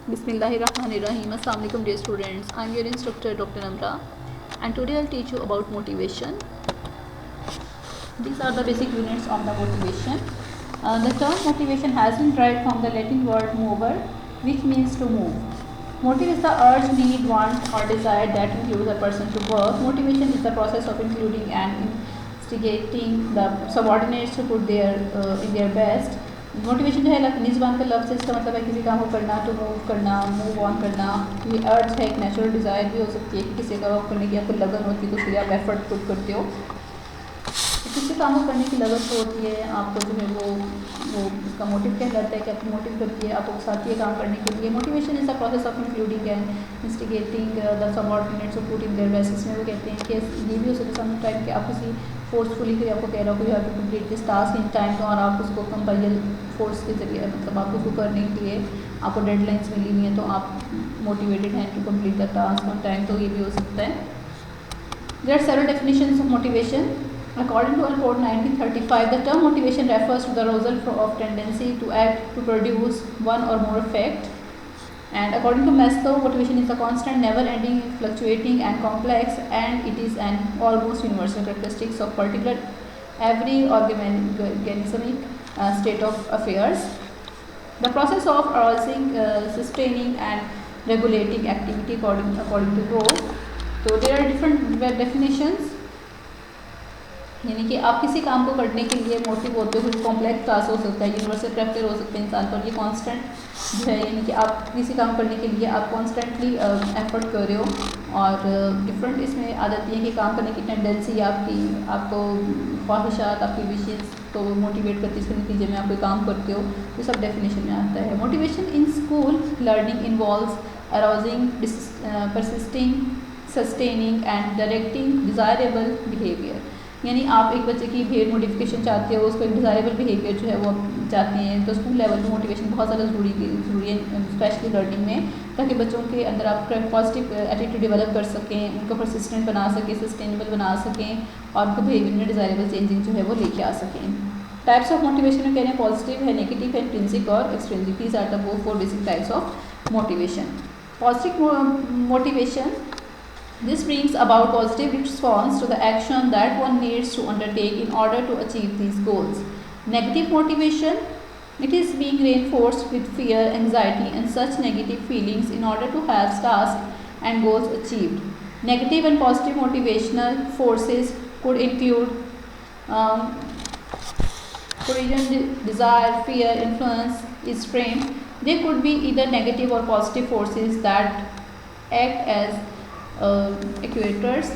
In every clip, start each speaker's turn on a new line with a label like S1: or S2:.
S1: Bismillahirrahmanirrahim. Assalamu alaikum dear students. I am your instructor Dr. Amra and today I'll teach you about motivation. These are the basic units of the motivation. The term motivation has been derived from the Latin word mover, which means to move. Motive is the urge, need, want or desire that includes a person to work. Motivation is the process of including and instigating the subordinates to put in their best. Motivation जो है अपनी ज़बान का लफ्ज़ है, इसका मतलब है किसी काम को करना, टू मूव करना, मूव ऑन करना। ये अर्ज है, एक नेचुरल डिज़ायर भी हो सकती है कि किसी का वर्क करने की आपको लगन होती है तो उसके लिए आप एफर्ट पुट करते हो। किसी काम को करने की लगन तो होती है, आपको जो है वो इसका मोटिव कहलाता है कि आपको मोटिव करती है, आपको साथ ही काम करने के लिए। Motivation is the process of including and instigating the subordinates to put in their best. इसमें वो कहते हैं कि ये भी हो सकता है सम टाइम कि आप किसी फोर्सफुली कोई आपको कह रहा हो कि आप complete this task in time, तो और आप उसको कंपाइल फोर्स के जरिए मतलब आप उसको करने के लिए आपको डेडलाइंस मिली हुई हैं तो आप मोटिवेटेड हैं to complete the task on time, तो ये भी हो सकता है। There are several definitions of motivation. According to Alford 1935, the term motivation refers to the result of tendency to act to produce one or more effect. And according to Maslow, motivation is a constant, never-ending, fluctuating, and complex, and it is an almost universal characteristic of particular every organismic state of affairs. The process of arousing, sustaining, and regulating activity according to Rowe. So there are different definitions. यानी कि आप किसी काम को करने के लिए motive होते हो, कुछ कॉम्प्लेक्स टास्क हो सकता है, यूनिवर्सल फैक्टर हो सकते हैं इंसान पर, ये कांस्टेंट जो है यानी कि आप किसी काम करने के लिए आप कॉन्स्टेंटली एफर्ट कर रहे हो। और डिफरेंट इसमें आ जाती है कि काम करने की टेंडेंसी आपको ख्वाहिशात, आपकी विशेज़ तो मोटिवेट करती है, इसके नतीजे में आप कोई काम करते हो, ये सब डेफिनेशन में आता है। Motivation in school learning involves arousing, persisting, sustaining and directing desirable behaviour. यानी आप एक बच्चे की बिहेवियर मोडिफिकेशन चाहते हो, उसको एक डिज़ायरेबल बिहेवियर जो है वो चाहते हैं, तो स्कूल लेवल पे मोटिवेशन बहुत ज़्यादा ज़रूरी है स्पेशली लर्निंग में, ताकि बच्चों के अंदर आप पॉजिटिव एटीट्यूड डेवलप कर सकें, उनको परसिस्टेंट बना सकें, सस्टेनेबल बना सकें और उनको बिहेवियर में डिज़ायरेबल चेंजिंग जो है वो लेके आ सकें। टाइप्स ऑफ मोटिवेशन में कह रहे हैं पॉजिटिव है, नेगेटिव है, इंट्रिंसिक और extrinsic. These are the four basic types of motivation. Positive motivation, this brings about positive response to the action that one needs to undertake in order to achieve these goals. Negative motivation, it is being reinforced with fear, anxiety and such negative feelings in order to have tasks and goals achieved. Negative and positive motivational forces could include coercion, desire, fear, influence, strength. They could be either negative or positive forces that act as actuators.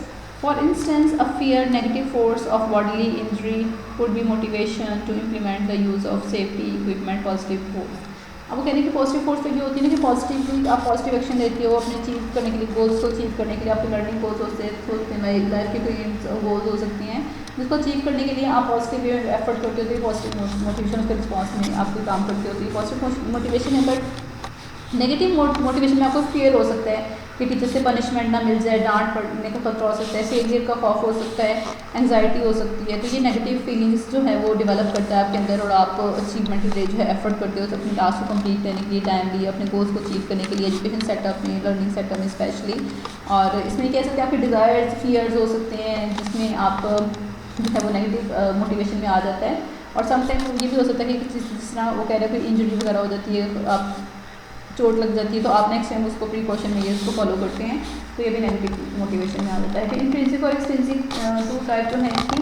S1: For instance, a fear negative force of bodily injury could be motivation to implement the use of safety equipment. Positive force, अब वो कहने की positive force तो ये होती है ना कि पॉजिटिवली आप पॉजिटिव एक्शन लेते हो अपने अचीव करने के लिए, गोल्स को अचीव करने के लिए, आपके लर्निंग गोल्स होते हैं, लाइफ के कोई गोल्स हो सकती हैं जिसको अचीव करने के लिए आप पॉजिटिव वे में एफर्ट करते हो, तो ये पॉजिटिव मोटिवेशन के रिस्पॉन्स में आप कोई काम करते हो, तो ये पॉजिटिव मोटिवेशन है। बट नेगेटिव मोटिवेशन में आपको फियर हो सकता है कि टीचर से पनिशमेंट ना मिल जाए, डांट पड़ने का खतरा हो सकता है, फेलियर का खौफ हो सकता है, एंजाइटी हो सकती है, तो ये नेगेटिव फीलिंग्स जो है वो डेवलप करता है आपके अंदर और आप अचीवमेंट के लिए जो है एफर्ट करते हो अपने टास्क को कंप्लीट करने के लिए, टाइमली अपने गोल्स को अचीव करने के लिए, एजुकेशन सेटअप में, लर्निंग सेटअप में स्पेशली। और इसमें कह सकते हैं आपके डिज़ायर्स, फियर्स हो सकते हैं जिसमें आप जो है वो नेगेटिव मोटिवेशन में आ जाता है। और समटाइम ये भी हो सकता है कि जिस तरह वो कह रहे हैं कोई इंजरी वगैरह हो जाती है, आप चोट लग जाती है तो आप नेक्स्ट टाइम उसको प्रिकॉशन में उसको फॉलो करते हैं, तो ये भी नेगेटिव मोटिवेशन में आ जाता है। फिर इंट्रिंसिक और एक्सट्रिंसिक टू टाइप जो है इसकी।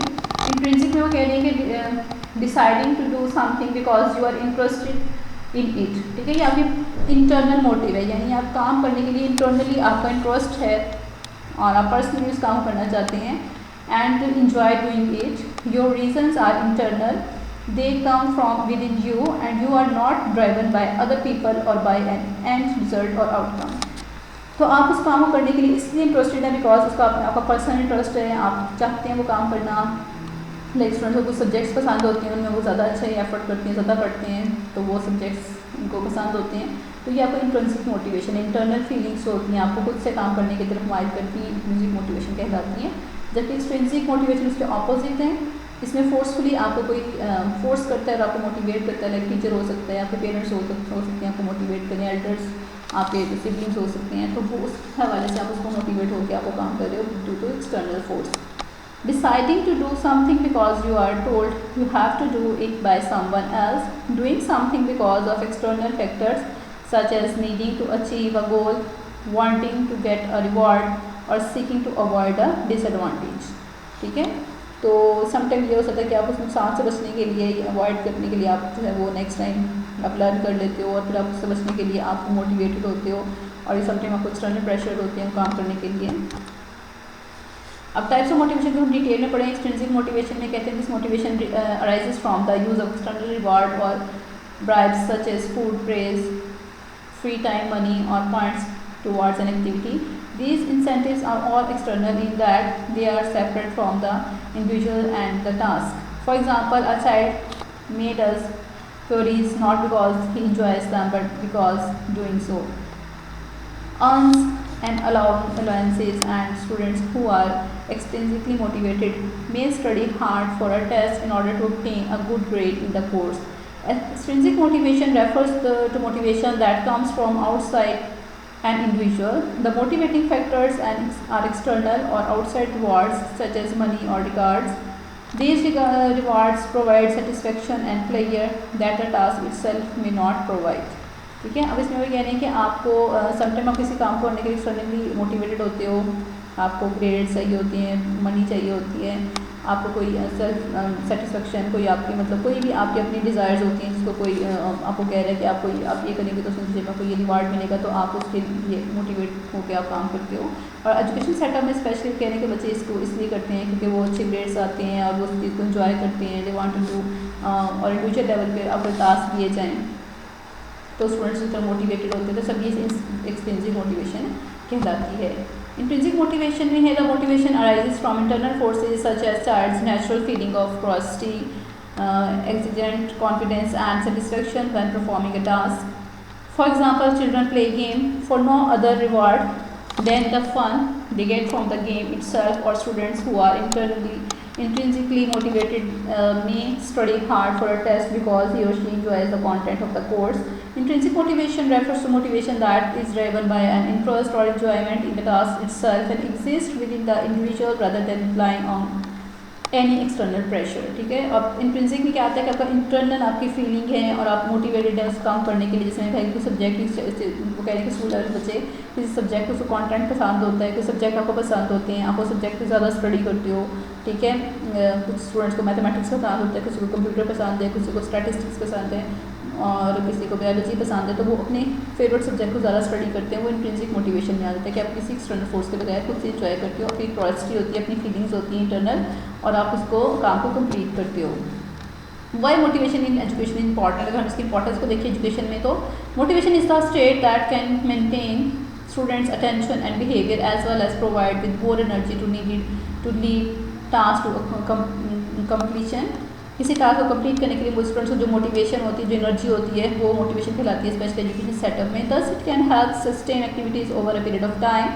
S1: इंट्रिंसिक में वो कह रही है कि deciding to do something because you are interested in it, ठीक है, ये आपकी इंटरनल मोटिव है, यानी आप काम करने के लिए इंटरनली आपका इंटरेस्ट है और आप पर्सनली उस काम करना चाहते हैं and enjoy doing it. Your reasons are internal, they come from within you and you are not driven by other people or by an end result or outcome. तो आप उस काम को करने के लिए इसलिए इंटरेस्टेड है बिकॉज उसका आपका पर्सनल इंटरेस्ट है, आप चाहते हैं वो काम करना। लाइक स्टूडेंट्स को कुछ सब्जेक्ट्स पसंद होते हैं, उनमें वो ज़्यादा अच्छा एफर्ट करते हैं, ज़्यादा पढ़ते हैं, तो वो सब्जेक्ट्स उनको पसंद होते हैं, तो ये आपको इंट्रिंसिक मोटिवेशन, इंटरनल फीलिंग्स होती हैं, आपको खुद से काम करने की तरफ माइल करती हैं, इंट्रिंसिक मोटिवेशन कहलाती हैं। जबकि एक्सट्रिंसिक मोटिवेशन उसके ऑपोजिट है, इसमें फोर्सफुली आपको कोई फोर्स करता है और आपको मोटिवेट करता है, लाइक टीचर हो सकता है, आपके पेरेंट्स हो सकते हैं आपको मोटिवेट करें, एल्डर्स आपके सिबलिंग्स हो सकते हैं, तो वो उस हवाले से आप उसको मोटिवेट होकर आपको काम कर रहे हो due to external force. Deciding to do something because you are told you have to do it by someone else, doing something because of external factors such as needing to achieve a goal, wanting to get a reward or seeking to avoid a disadvantage. ठीक है, तो sometime ये हो सकता है कि आप उस नुकसान से बचने के लिए, अवॉइड करने के लिए आप जो है वो नेक्स्ट टाइम आप लर्न कर लेते हो, और फिर आप उससे बचने के लिए आप मोटिवेटेड होते हो, और ये समटाइम आपको एक्सटर्नल प्रेशर होते हैं काम करने के लिए. अब टाइप्स ऑफ मोटिवेशन को हम डिटेल में पढ़ें. एक्सट्रिंसिक मोटिवेशन में कहते हैं this motivation arises from the use of external reward और bribes such as food, praise, free time, money और points towards an activity. These incentives are all external in that they are separate from the individual and the task. For example, a child may does chores not because he enjoys them but because doing so earns and allowances, and students who are extrinsically motivated may study hard for a test in order to obtain a good grade in the course. Extrinsic motivation refers to motivation that comes from outside an individual. The motivating factors are external or outside rewards such as money or rewards. These rewards provide satisfaction and pleasure that the task itself may not provide. ठीक है, अब इसमें वही कह रहे हैं कि आपको समटाइम आप किसी काम को करने के लिए एक्सटर्नली मोटिवेटेड होते हो, आपको ग्रेड चाहिए होती हैं, मनी चाहिए होती है, आपको कोई सेल्फ सेटिस्फेक्शन, कोई आपकी मतलब कोई भी आपकी अपनी डिज़ायर्स होती हैं, जिसको कोई आपको कह रहा है कि आप ये करेंगे तो उसमें में कोई ये रिवार्ड मिलेगा, तो आप उसके लिए मोटिवेट होकर आप काम करते हो. और एजुकेशन सेटअप में स्पेशली कह रहे हैं कि बच्चे इसको इसलिए करते हैं क्योंकि वो अच्छे ग्रेड्स आते हैं और वो उस चीज़ को इन्जॉय करते हैं, दे वांट टू डू, और इंडिविजुअल लेवल पे आपको टास्क दिए जाएँ तो स्टूडेंट्स इस तरह मोटिवेटेड होते हैं. तो सब ये एक्सट्रिंसिक मोटिवेशन कहलाती है. Intrinsic motivation में है the motivation arises from internal forces such as child's natural feeling of curiosity, exigent confidence and satisfaction when performing a task. For example, children play game for no other reward than the fun they get from the game itself, or students who are intrinsically motivated may study hard for a test because he or she enjoys the content of the course. Intrinsic motivation refers to motivation that is driven by an interest or enjoyment in the task itself and exists within the individual rather than relying on any external pressure. ठीक है, अब intrinsic में क्या आता है कि आपका internal आपकी फीलिंग है और आप मोटिवेटेड है उस काम करने के लिए. जैसे मैंने कहा कि सब्जेक्ट वो कह रहे हैं कि स्कूल लेवल बच्चे किसी सब्जेक्ट को कंटेंट पसंद होता है, कुछ सब्जेक्ट आपको पसंद होते हैं, आप वो सब्जेक्ट को ज़्यादा स्टडी करते हो. ठीक है, कुछ स्टूडेंट्स को मैथमेटिक्स पसंद होता है, किसी को कंप्यूटर पसंद है, किसी को स्टैटिस्टिक्स पसंद है और किसी को बायोलॉजी पसंद है, तो वो अपने फेवरेट सब्जेक्ट को ज़्यादा स्टडी करते हैं. वो इंट्रिंसिक मोटिवेशन में आ जाता है कि आप किसी एक्सटर्नल फोर्स के बगैर खुद से इंजॉय करते हो, अपनी क्यूरियोसिटी होती है, अपनी फीलिंग्स होती हैं इंटरनल, और आप उसको काम को कंप्लीट करते हो. Why motivation in education important. अगर हम इसकी इंपॉर्टेंस को देखिए एजुकेशन में, तो motivation is the state that can maintain students attention and behaviour as well as provide with more energy to lead task to completion. किसी टास्क को complete करने के लिए स्टूडेंट्स को जो मोटिवेशन होती है, जो एनर्जी होती है, वो मोटिवेशन कहलाती है स्पेशल एजुकेशन सेटअप में. Thus it can help sustain activities over a period of time.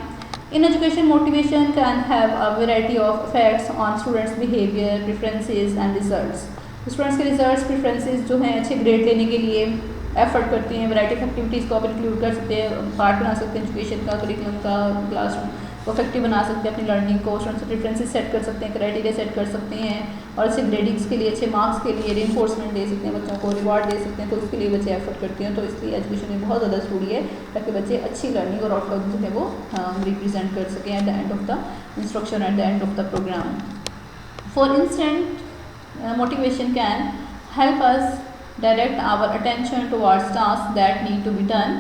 S1: In education, motivation can have a variety of effects on students' behavior, preferences and results. Students के results, preferences जो हैं अच्छे grade लेने के लिए effort करते हैं. Variety of activities को आप इंक्लूड कर सकते हैं, पार्ट बना सकते हैं एजुकेशन का, करिकुलम का, क्लास को इफेक्टिव बना सकते हैं अपनी लर्निंग को. स्टूडेंट्स प्रेफरेंसेस सेट कर सकते हैं, क्राइटेरिया सेट कर सकते हैं, और अच्छे ग्रेडिंग्स के लिए, अच्छे मार्क्स के लिए रीइंफोर्समेंट दे सकते हैं, बच्चों को रिवार्ड दे सकते हैं. तो उसके लिए बच्चे एफर्ट करते हैं. तो इसलिए एजुकेशन में बहुत ज़्यादा ज़रूरी है ताकि बच्चे अच्छी लर्निंग और आउटकम जो है वो रिप्रेजेंट कर सकें at the end of the instruction, at the end of the programme. For instant motivation can help us direct our attention towards tasks that need to be done,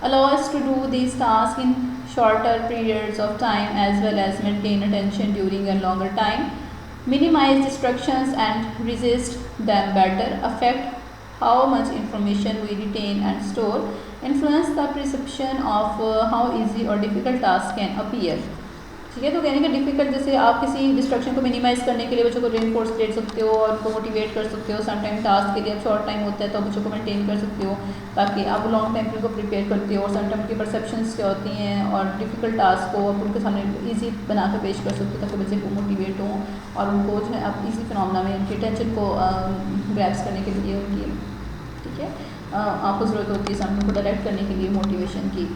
S1: allow us to do these tasks in shorter periods of time as well as maintain attention during a longer time, minimize distractions and resist them better, affect how much information we retain and store, influence the perception of how easy or difficult tasks can appear. ठीक है, तो कहने का difficult, जैसे आप किसी destruction को minimise करने के लिए बच्चों को रेनफोर्स दे सकते हो और उनको मोटिवेट कर सकते हो. सम टाइम टास्क के लिए आप शॉर्ट टाइम होता है तो बच्चों को मेंटेन कर सकते हो ताकि आप लॉन्ग टाइम के लिए प्रिपेयर करते हो. और सम टाइम उनकी परसेप्शंस क्या होती हैं और डिफ़िकल्ट टास्क को आप उनके सामने ईजी बना कर पेश कर सकते हो ताकि बच्चे को मोटिवेट हों और उनको जो है आप ईजी फिनोमेना में उनकी टेंशन को ग्रैप्स करने के लिए उनकी. ठीक है, आपको ज़रूरत होती है सामने को डायरेक्ट करने के लिए मोटिवेशन की।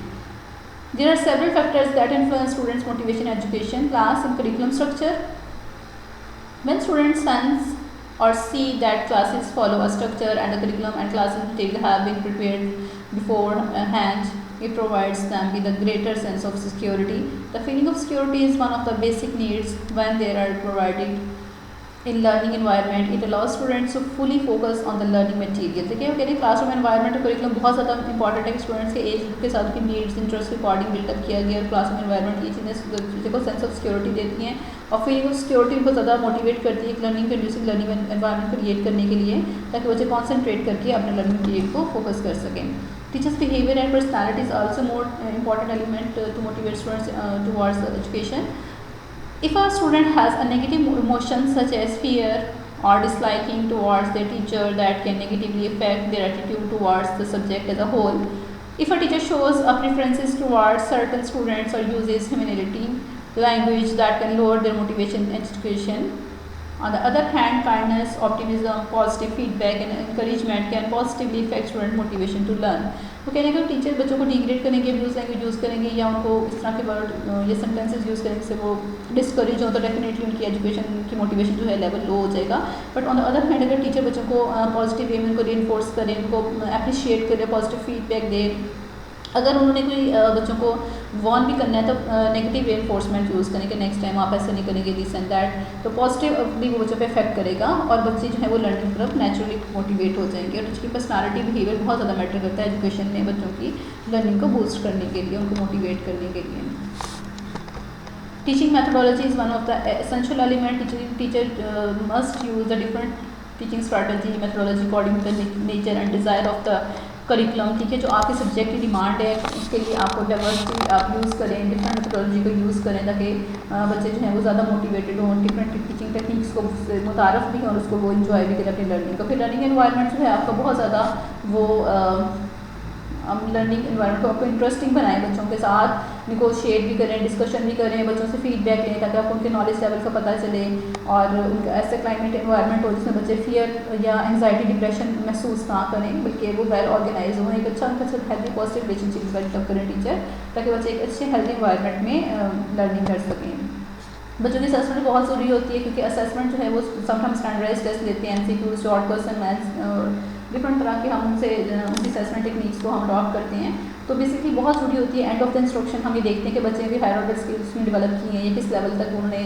S1: There are several factors that influence students' motivation in education. Class and curriculum structure. When students sense or see that classes follow a structure and the curriculum and classes material have been prepared beforehand, it provides them with a greater sense of security. The feeling of security is one of the basic needs when they are provided in learning environment. It allows students to fully focus on the learning material. देखिए वो कह रहे हैं classroom environment और curriculum बहुत ज़्यादा important है कि स्टूडेंट्स के एज के साथ उनकी नीड्स इंटरेस्ट के अकॉर्डिंग बिल्डअप किया गया। और क्लासरूम एनवायरनमेंट ये चीज़ें चीज़ों को सेंस ऑफ सिक्योरिटी देती हैं और फीलिंग ऑफ सिक्योरिटी उनको ज़्यादा मोटिवेट करती है एक learning conducive learning environment create करने के लिए, ताकि बच्चे कॉन्सेंट्रेट करके अपने लर्निंग पीरियड को फोकस कर सकें। Teachers' behavior and personality is also more important element to motivate students towards education. If a student has a negative emotion such as fear or disliking towards their teacher, that can negatively affect their attitude towards the subject as a whole. If a teacher shows a preferences towards certain students or uses humiliating language, that can lower their motivation in education. On the other hand, kindness, optimism, positive feedback and encouragement can positively affect student motivation to learn. तो कहने का teacher बच्चों को degrade करेंगे, abuse language use करेंगे या उनको इस तरह के वर्ड या सेंटेंसेस यूज़ करेंगे जिससे वो डिस्करेज हो, तो डेफिनेटली उनकी एजुकेशन की मोटिवेशन जो है लेवल लो हो जाएगा। But on the other hand अगर टीचर बच्चों को पॉजिटिव वे में उनको रीइंफोर्स करें, उनको अप्रिशिएट करें, पॉजिटिव फीडबैक दे, अगर उन्होंने कोई बच्चों को वॉर्न भी करना है तो नेगेटिव रेनफोर्समेंट यूज़ करें कि नेक्स्ट टाइम आप ऐसा नहीं करेंगे दिस एंड दैट, तो पॉजिटिवली वो बच्चों पे इफेक्ट करेगा और बच्चे जो है वो लर्निंग की तरफ नेचुरली मोटिवेट हो जाएंगे। और उसकी पर्सनालिटी बिहेवियर बहुत ज़्यादा मैटर करता है एजुकेशन में बच्चों की लर्निंग को बूस्ट करने के लिए, उनको मोटिवेट करने के लिए। Teaching methodology is one of the essential element. Teacher must use the different teaching strategy methodology according to the nature and desire of the curriculum. ठीक है, जो आपके सब्जेक्ट की डिमांड है उसके लिए आपको डाइवर्सिटी आप यूज़ करें, डिफरेंट मेथोडोलॉजी को यूज़ करें ताकि बच्चे जो हैं वो ज़्यादा मोटिवेटेड हों, डिफरेंट टीचिंग टेक्निक्स को मुतारफ़ भी हों और उसको वो इन्जॉय भी करें अपनी लर्निंग को। फिर लर्निंग एनवायरनमेंट जो है आपका बहुत ज़्यादा वो लर्निंग एनवायरनमेंट को आपको इंटरेस्टिंग बनाएं, बच्चों के साथ निगोशिएट भी करें, डिस्कशन भी करें, बच्चों से फीडबैक लें ताकि आपको उनके नॉलेज लेवल का पता चले और उनका ऐसे क्लाइमेट एनवायरनमेंट हो जिसमें बच्चे फियर या एंजाइटी डिप्रेशन महसूस ना करें, बल्कि वो वेल ऑर्गेनाइज हों, एक अच्छा उनके साथ हेल्दी पॉजिटिव रिलेशनशिप डेवलप करें टीचर, ताकि बच्चे एक अच्छे हेल्दी एनवायरनमेंट में लर्निंग कर सकें। बच्चों की असेसमेंट बहुत ज़रूरी होती है क्योंकि असेसमेंट जो है वो समटाइम स्टैंडर्डाइज टेस्ट लेते हैं, MCQs, short question, maths, different तरह के हम उनसे उनकी असेसमेंट टेक्निक्स को हम अडॉप्ट करते हैं। तो बेसिकली बहुत ज़रूरी होती है एंड ऑफ द इंस्ट्रक्शन हम ये देखते हैं कि बच्चे ने भी हायर ऑर्डर स्किल्स में डेवलप की हैं या किस लेवल तक उन्होंने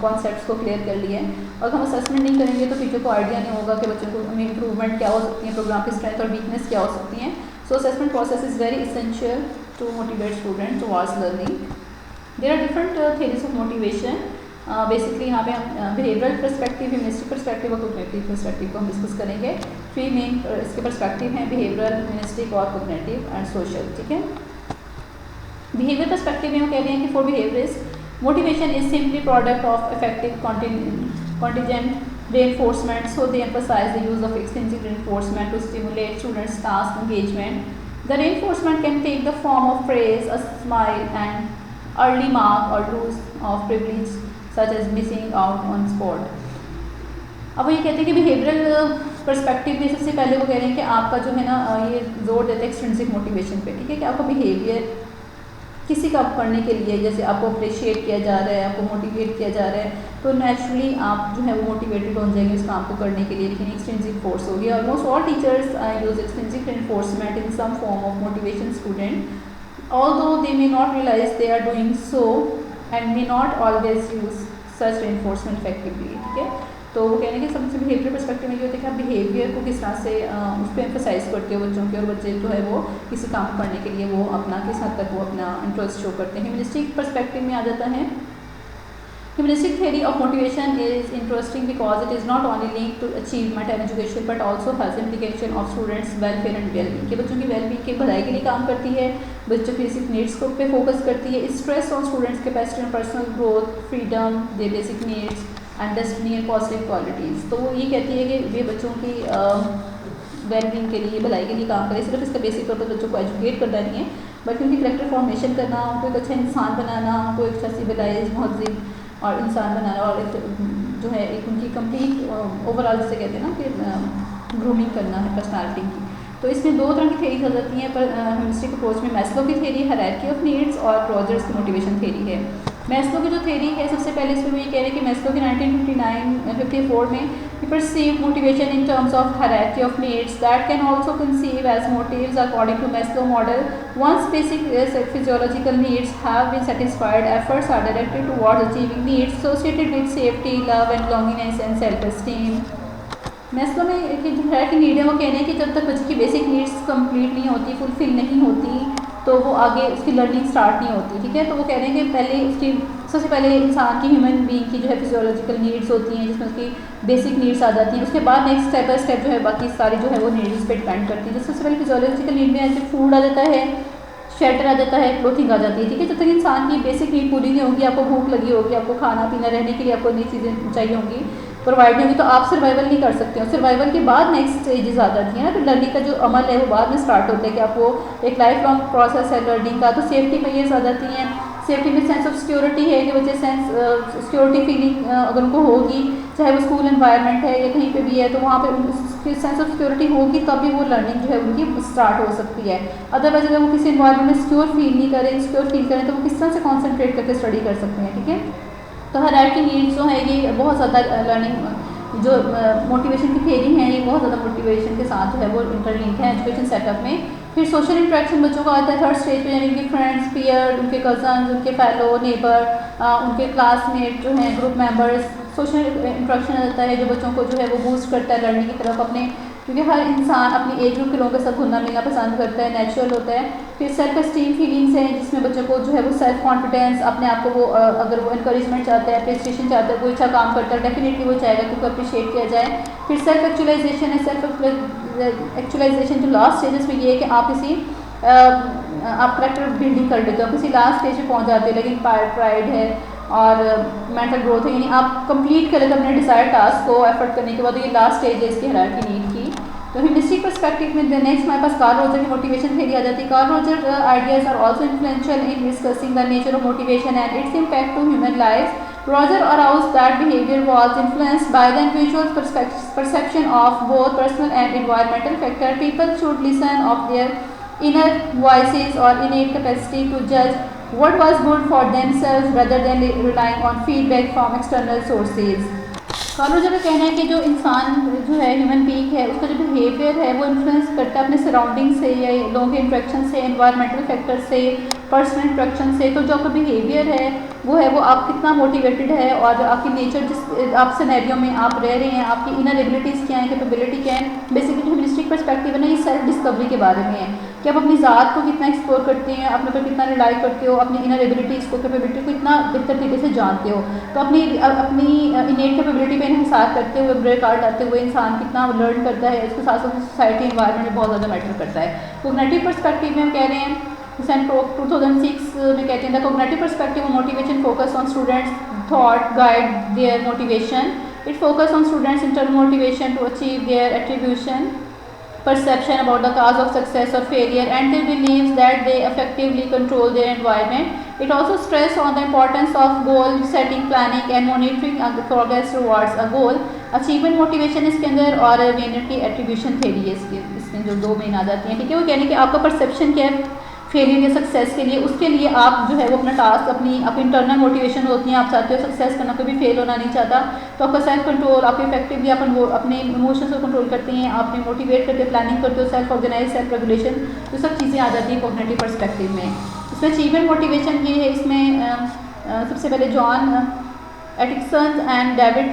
S1: कॉन्सेप्ट्स को क्लियर कर लिया है। और हम असेसमेंट नहीं करेंगे तो टीचर को आइडिया नहीं होगा कि बच्चों को उनमें इंप्रूवमेंट क्या हो सकती है, प्रोग्राम की स्ट्रेंथ और वीकनेस क्या हो सकती हैं। So assessment process is very essential to motivate student towards learning. There are different theories of motivation. Basically यहाँ पे हम बिहेवियरल पर्सपेक्टिव, ह्यूमनिस्टिक पर्सपेक्टिव और कोग्निटिव पर्सपेक्टिव को हम डिस्कस करेंगे। 3 मेन इसके पर्सपेक्टिव हैं, बिहेवियरल, ह्यूमनिस्टिक और कोग्निटिव एंड सोशल। ठीक है, बिहेवियर पर्सपेक्टिव में वो कह रहे हैं कि for behaviourist motivation is simply product of effective contingent reinforcement, so they emphasize the use of extrinsic reinforcement to stimulate students' task engagement. The reinforcement can take the form of praise, a smile, and early mark or loss of privilege such as missing out on sport. अब वो ये कहते हैं कि behavioural perspective में सबसे पहले वो कह रहे हैं कि आपका जो है ना ये जोर देते हैं एक्सट्रिंसिक मोटिवेशन पे। ठीक है, कि आपका बिहेवियर किसी का करने के लिए जैसे आपको अप्रिशिएट किया जा रहा है, आपको मोटिवेट किया जा रहा है, तो नेचुरली आप जो है वो मोटिवेटेड हो जाएंगे उस काम को करने के लिए। लेकिन एक्सट्रिंसिक फोर्स होगी। Almost all teachers use extrinsic reinforcement in some form of motivation student, although they may not realise they are doing so and may not always use such reinforcement effectively. ठीक है, तो वो कहने के सबसे behaviour perspective में ये होता है कि आप बिहेवियर को किस तरह से उस पर एम्फोसाइज करते हो बच्चों के, और बच्चे जो है वो किसी काम करने के लिए वो अपना किस हद तक वो अपना इंटरेस्ट शो करते हैं। ह्यूमनिस्टिक पर्सपेक्टिव में आ जाता है। Humanistic theory of motivation is interesting because it is not only link to achievement and education but also has implication of students welfare and wellbeing, के बच्चों की वेलबींग की भलाई के लिए काम करती है, बच्चों की बेसिक नीड्स को पे फोकस करती है, stress on students capacity and personal growth, freedom, they basic needs and destiny and positive qualities. तो वो ये कहती है कि ये बच्चों की वेलबींग के लिए, भलाई के लिए काम करे। सिर्फ इसका बेसिक पर्पज बच्चों को एजुकेट करना नहीं है बल्कि उनकी करेक्टर फॉर्मेशन करना, उनको एक अच्छा इंसान बनाना, उनको एक अच्छा सिविलाइज महज़िब और इंसान बनाना, और एक जो है एक उनकी कंप्लीट ओवरऑल जिसे कहते हैं ना कि ग्रूमिंग करना है पर्सनालिटी की। तो इसमें दो तरह की थेरीज आ जाती हैं पर होलिस्टिक अप्रोच में मैस्लो की थेरी हायरार्की ऑफ नीड्स और रॉजर्स की मोटिवेशन थेरी है। मैस्लो की जो थेरी है सबसे पहले इसमें वो ये कह रहे हैं कि मैस्लो की 1954 में he perceived motivation in terms of hierarchy of needs that can also conceive as motives according to Maslow model. Once basic physiological needs have been satisfied, efforts are directed towards achieving needs associated with safety, love and belongingness and self-esteem. Maslow में कि जो है कि need है वो कहने हैं कि जब तक बच्चे की बेसिक नीड्स कंप्लीट नहीं होती, फुलफिल नहीं होती, तो वो आगे उसकी लर्निंग स्टार्ट नहीं होती। ठीक है, तो वो कह रहे हैं कि पहले उसकी सबसे पहले इंसान की ह्यूमन बीइंग की जो है फिजियोलॉजिकल नीड्स होती हैं जिसमें उसकी बेसिक नीड्स आ जाती हैं। उसके बाद नेक्स्ट स्टेप बाय स्टेप जो है बाकी सारी जो है वो नीड्स पे डिपेंड करती है। जैसे सबसे पहले फिजियोलॉजिकल नीड में ऐसे फूड आ जाता है, शेल्टर आ जाता है, क्लोथिंग आ जाती है। ठीक है, जब तक इंसान की बेसिक नीड पूरी नहीं होगी, आपको भूख लगी होगी, आपको खाना पीना रहने के लिए आपको नई चीज़ें चाहिए होंगी, प्रोवाइड नहीं होगी, तो आप सर्वाइवल नहीं कर सकते हो। सर्वाइवल के बाद नेक्स्ट स्टेजेस आ जाती हैं, तो लर्निंग का जो अमल है वो बाद में स्टार्ट होता है कि आपको एक लाइफ लॉन्ग प्रोसेस है लर्निंग का। तो सेफ्टी मेजर्स आ जाती हैं। सेफ्टी में सेंस ऑफ सिक्योरिटी है कि बच्चे सेंस सिक्योरिटी फीलिंग अगर उनको होगी, चाहे वो स्कूल एनवायरनमेंट है या कहीं पे भी है, तो वहाँ पे उसकी सेंस ऑफ सिक्योरिटी होगी तभी वो लर्निंग जो है उनकी स्टार्ट हो सकती है। अदरवाइज अगर वो किसी एनवायरनमेंट में सिक्योर फील नहीं करें, इनसिक्योर फील करें, तो वो किस तरह से कॉन्सेंट्रेट करके स्टडी कर सकते हैं। ठीक है, तो हायरार्की नीड्स जो है ये बहुत ज़्यादा लर्निंग जो मोटिवेशन की थेरी है ये बहुत ज़्यादा मोटिवेशन के साथ जो है वो इंटरलिंक है एजुकेशन सेटअप में। फिर सोशल इंटरेक्शन बच्चों का आता है थर्ड स्टेज पे, यानी कि फ्रेंड्स, पीयर, उनके कजन्स, उनके फेलो, नेबर, उनके क्लासमेट जो हैं, ग्रुप मेंबर्स। सोशल इंटरेक्शन आ जाता है जो बच्चों को जो है वो बूस्ट करता है लर्निंग की तरफ अपने, क्योंकि हर इंसान अपनी एज ग्रुप के लोगों के साथ घुलना मिलना पसंद करता है, नेचुरल होता है। फिर सेल्फ एस्टीम फीलिंग्स हैं जिसमें बच्चों को जो है वो सेल्फ कॉन्फिडेंस, अपने आप को वो अगर वो इंकरेजमेंट चाहता है, अप्रिसिएशन चाहता है, कोई अच्छा काम करता है, डेफिनेटली वो चाहेगा कि उसको अप्रिशिएट किया जाए। फिर सेल्फ एक्चुअलाइजेशन है। सेल्फ एक्चुअलाइजेशन जो लास्ट स्टेजेस में ये है कि आप किसी आप करेक्टर बिल्डिंग कर लेते हो, किसी लास्ट स्टेज पे पहुंच जाते हो, लेकिन प्राइड है और मेंटल ग्रोथ है, यानी आप कंप्लीट कर लेते हो अपने डिजायर्ड टास्क को एफर्ट करने के बाद। ये लास्ट स्टेज है इसकी हायरार्की नीड की। तो ह्यूमनिस्टिक पर्सपेक्टिव में नेक्स्ट हमारे पास कार्ल रोजर की मोटिवेशन थ्योरी आ जाती है। Carl Roger ideas are also influential in discussing the nature of motivation and its impact to human life. Roger aroused that behavior was influenced by the individual's perception of both personal and environmental factors. People should listen of their inner voices or innate capacity to judge what was good for themselves rather than relying on feedback from external sources. Carl Roger का कहना है कि जो इंसान जो है human being है उसका जो बिहेवियर है वो इन्फ्लुएंस करता है अपने सराउंडिंग से या लोगों के इंट्रैक्शन से, एनवायरमेंटल फैक्टर से, पर्सनल इंट्रैक्शन से। तो जो आपका बिहेवियर है वो आप कितना मोटिवेटेड है और आपकी नेचर जिस आप सिनेरियो में आप रह रहे हैं, आपकी इनर एबिलिटीज़ क्या है, कैपेबिलिटी क्या है। बेसिकली जो ह्यूमनिस्टिक पर्सपेक्टिव है ना ये सेल्फ डिस्कवरी के बारे में है कि आप अपनी ज़ात को कितना एक्सप्लोर करते हैं, अपने पर कितना रिलाई करते हो, अपनी इनर एबिलिटीज़ को, कैपेबिलिटी को इतना बेहतर तरीके से जानते हो। तो अपनी इनेट कैपेबिलिटी पे इन्हिसार करते हुए, ब्रेक आउट लाते हुए इंसान कितना लर्न करता है, इसके साथ साथ सोसाइटी एनवायरनमेंट में बहुत ज़्यादा मैटर करता है। कोग्निटिव पर्सपेक्टिव में हम कह रहे हैं 2006 में कहते हैं the cognitive perspective of motivation focus on students thought guide their motivation. It focus on students internal motivation to achieve their attribution perception about the cause of success or failure and their beliefs that they effectively control their environment. It also stress on the importance of goal setting, planning and monitoring progress towards a goal. Achievement motivation इसके अंदर और Vanern की attribution theory है इसमें जो दो main आ जाती हैं। ठीक है, वो कहने कि आपका परसेप्शन क्या है फेलियर या सक्सेस के लिए, उसके लिए आप जो है वो अपना टास्क अपनी इंटरनल मोटिवेशन होती है, आप चाहते हो सक्सेस करना, कोई भी फेल होना नहीं चाहता। तो आपका सेल्फ कंट्रोल, आप इफेक्टिवली अपन वो अपने इमोशंस को कंट्रोल करते हैं, आपने मोटिवेट करते हो, प्लानिंग करते हो, सेल्फ ऑर्गेनाइज, सेल्फ रेगुलेशन, तो सब चीज़ें आ जाती हैं कॉग्निटिव पर्सपेक्टिव में। इसमें अचीवमेंट मोटिवेशन ये है, इसमें सबसे पहले जॉन एटिक्सन एंड डेविड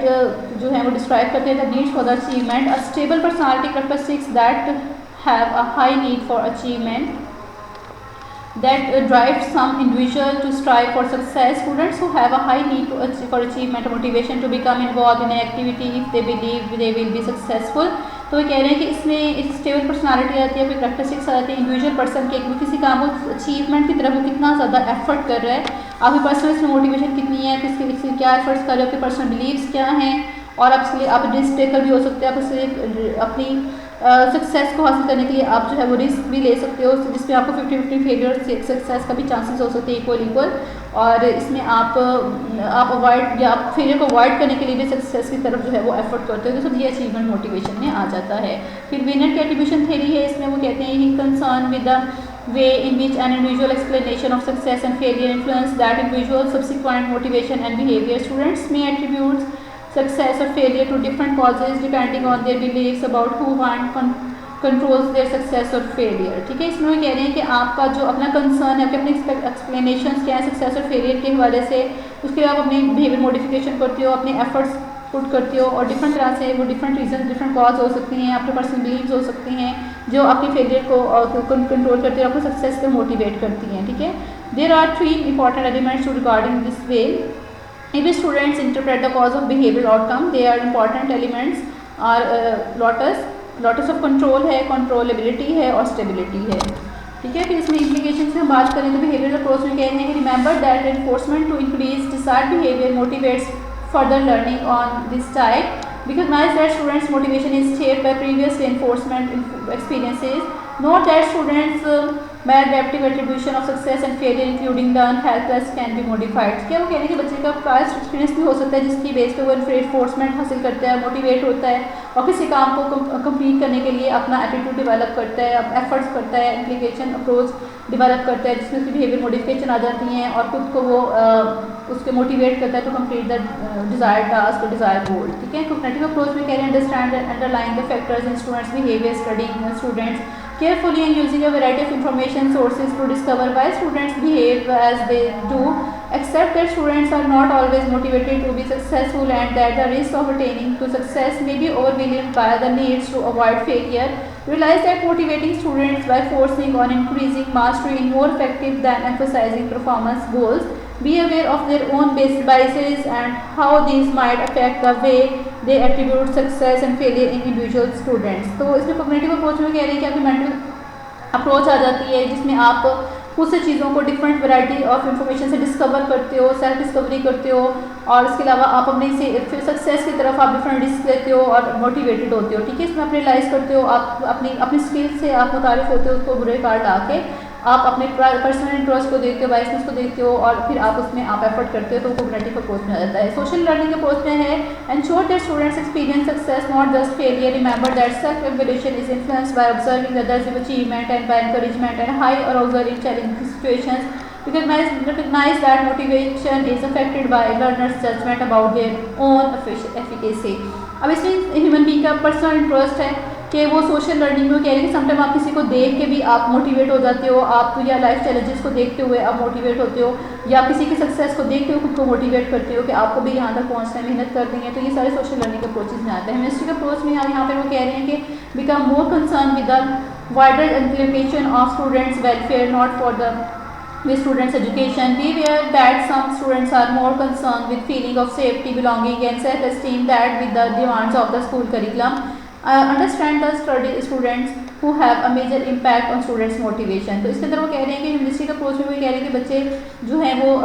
S1: जो है वो डिस्क्राइब करते हैं the needs for the achievement, a stable personality characteristics that have a high need for achievement that drives some individual to strive for success. Students who have a high need for achievement motivation to become involved in an activity if they believe they will be successful. तो ये कह रहे हैं कि इसमें एक stable personality आती है, फिर कैरेक्टरिस्टिक्स आती है इंडिविजुअल पर्सन के, वो किसी काम को अचीवमेंट की तरफ वो कितना ज़्यादा एफर्ट कर रहा है, आपकी पर्सनल इसमें मोटिवेशन कितनी है, किसके क्या एफर्ट्स कर रहे हो, आपके पर्सनल बिलीव्स क्या हैं, और आप इसके लिए आप रिस्क टेकर भी हो सकते हैं, आप उससे अपनी सक्सेस को हासिल करने के लिए आप जो है वो रिस्क भी ले सकते हो, जिसमें आपको 50-50 फेलियर सक्सेस का भी चांसेस हो सकते हैं इक्वल। और इसमें आप अवॉइड या आप फेलियर को अवॉइड करने के लिए भी सक्सेस की तरफ जो है वो एफर्ट करते हो, तो सब ये अचीवमेंट मोटिवेशन में आ जाता है। फिर विनर की एट्रीब्यूशन थ्योरी है, इसमें वो कहते हैं he concern with the way in which an individual explanation of success and failure influence that individual subsequent motivation and behavior. Students may attribute success or failure to different causes depending on their beliefs about who and controls their success or failure। ठीक है, इसमें वो कह रहे हैं कि आपका जो अपना कंसर्न है, अपने एक्सप्लेनेशन क्या है सक्सेस और फेलियर के हवाले से, उसके आप अपनी बिहेवियर मॉडिफिकेशन करते हो, अपने एफर्ट्स पुट करते हो, और डिफरेंट तरह से वो डिफरेंट रीजन डिफरेंट कॉज हो सकती हैं, आपके पर्सनल बिलीव्स हो सकती हैं जो आपकी फेलियर को कंट्रोल करती है, आपको सक्सेस पर मोटिवेट करती हैं। ठीक है, there are 3 important elements to regarding this way. If students interpret the cause of behavioral outcome, they are important elements are lotus of control है, controllability है और stability है। ठीक है, फिर इसमें implications से हम बात करें तो behavioral approach में कह रहे हैं कि remember that reinforcement to increase desired behavior motivates further learning on this type. Recognize that students' motivation is shaped by previous reinforcement experiences. Note that students' maladaptive attribution of success and failure including the helpless can be modified। क्या वो कह रहे हैं कि बच्चे का past experience भी हो सकता है जिसकी बेस पे वो रेनफोर्समेंट हासिल करता है, मोटिवेट होता है और किसी काम को कंप्लीट करने के लिए अपना एटीट्यूड डेवलप करता है, एफर्ट्स करता है, इम्प्लीकेशन अप्रोच डेवलप करता है जिसमें उसकी बिहेवियर मॉडिफिकेशन आ जाती हैं और खुद को वो उसके मोटिवेट करता है to complete the desire task, desire goal. ठीक है, कॉग्निटिव अप्रोच में कह रहे हैं understand underlying the factors in students behaviour, studying students carefully and using a variety of information sources to discover why students behave as they do. Accept that students are not always motivated to be successful and that the risk of attaining to success may be overwhelmed by the needs to avoid failure. Realize that motivating students by forcing on increasing mastery is more effective than emphasizing performance goals. Be aware of their own biases and how these might affect the way they attribute success and failure in individual students। तो इसमें cognitive approach में कह रहे हैं कि आपकी mental approach आ जाती है जिसमें आप कुछ से चीज़ों को डिफरेंट वैरायटी ऑफ इंफॉर्मेशन से डिस्कवर करते हो, सेल्फ डिस्कवरी करते हो और इसके अलावा आप अपने से फिर सक्सेस की तरफ आप डिफरेंट रिस्क लेते हो और मोटिवेटेड होते हो। ठीक है, इसमें आप रियलाइज़ करते हो, आप अपनी स्किल से आप मुतारिफ होते हो, उसको बुरे कार्ड ला के आप अपने पर्सनल इंटरेस्ट को देखते हो, बायसनेस को देखते हो और फिर आप उसमें आप एफर्ट करते हो, तो वो कॉग्निटिव अप्रोच में आ जाता है। सोशल लर्निंग अप्रोच में है ensure that students experience success not just failure. Remember that self evaluation is influenced by observing others achievement and by encouragement and high arousal in challenging situations. Recognize that motivation is affected by learners' judgment about their own efficacy। अब इसमें human being का personal interest है कि वो social learning में कह रहे हैं कि समटाइम आप किसी को देख के भी आप मोटिवेट हो जाते हो, आप या लाइफ चैलेंजेस को देखते हुए आप मोटिवेट होते हो या किसी की सक्सेस को देखते हुए खुद को मोटिवेट करते हो कि आपको भी यहाँ तक पहुँचना है, मेहनत करनी है। तो ये सारे सोशल लर्निंग अप्रोचेज में आते हैं। ह्यूमनिस्टिक अप्रोच में यहाँ पर वो कह रहे हैं कि become more concern with the wider implementation of students welfare not for the with students education। Be aware that some students are more concerned with feeling of safety, belonging and self-esteem that with the demands of the school curriculum। Understand the students who have a major impact on students motivation। तो इसके अंदर वो कह रहे हैं कि humanistic approach में वो कह रहे हैं कि बच्चे जो हैं वो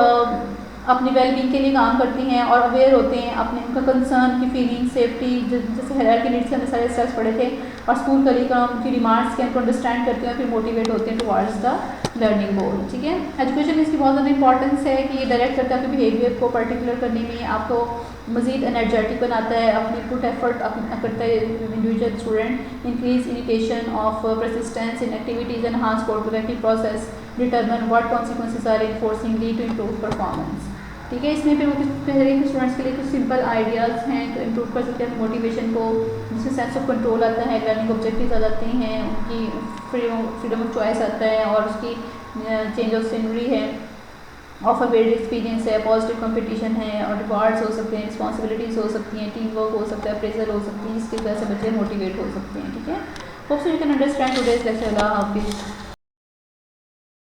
S1: अपनी वेलबींग के लिए काम करती हैं और अवेयर होते हैं अपने उनका कंसर्न की फीलिंग, सेफ्टी, जैसे हायरार्की नीड्स के हमने सारे स्टेप्स पढ़े थे और स्कूल करिकुलम की डिमांड्स के उनको अंडरस्टैंड करते हैं और फिर मोटिवेट होते हैं टुवार्ड्स द लर्निंग गोल। ठीक है, एजुकेशन में इसकी बहुत ज़्यादा इंपॉर्टेंस है कि ये डायरेक्ट करता है आपके बिहेवियर को पर्टिकुलर करने में, आपको मज़ीद एनर्जेटिक बनाता है, अपनी पुट एफर्ट करता है individual student, increase initiation of persistence in activities, enhance cooperative process, determine what consequences are enforcing lead to improve performance. ठीक है, इसमें फिर वो कह रहे हैं कि स्टूडेंट्स के लिए कुछ सिंपल आइडियाज़ हैं तो इम्प्रूव कर सकते हैं मोटिवेशन को, जिससे सेंस ऑफ कंट्रोल आता है, लर्निंग ऑब्जेक्टिव्स आ जाते हैं, उनकी फ्रीडम ऑफ चॉइस आता है और उसकी चेंज ऑफ सीनरी है, ऑफ अ वेरिड एक्सपीरियंस है, पॉजिटिव कंपटीशन है और रिवार्ड्स हो सकते हैं, रिस्पॉन्सिबिलिटीज़ हो सकती हैं, टीम वर्क हो सकता है, अप्रेजल हो सकती है, जिसकी वजह से बच्चे मोटिवेट हो सकते हैं। ठीक है, hope so you can understand today's lecture. अल्लाह हाफिज़।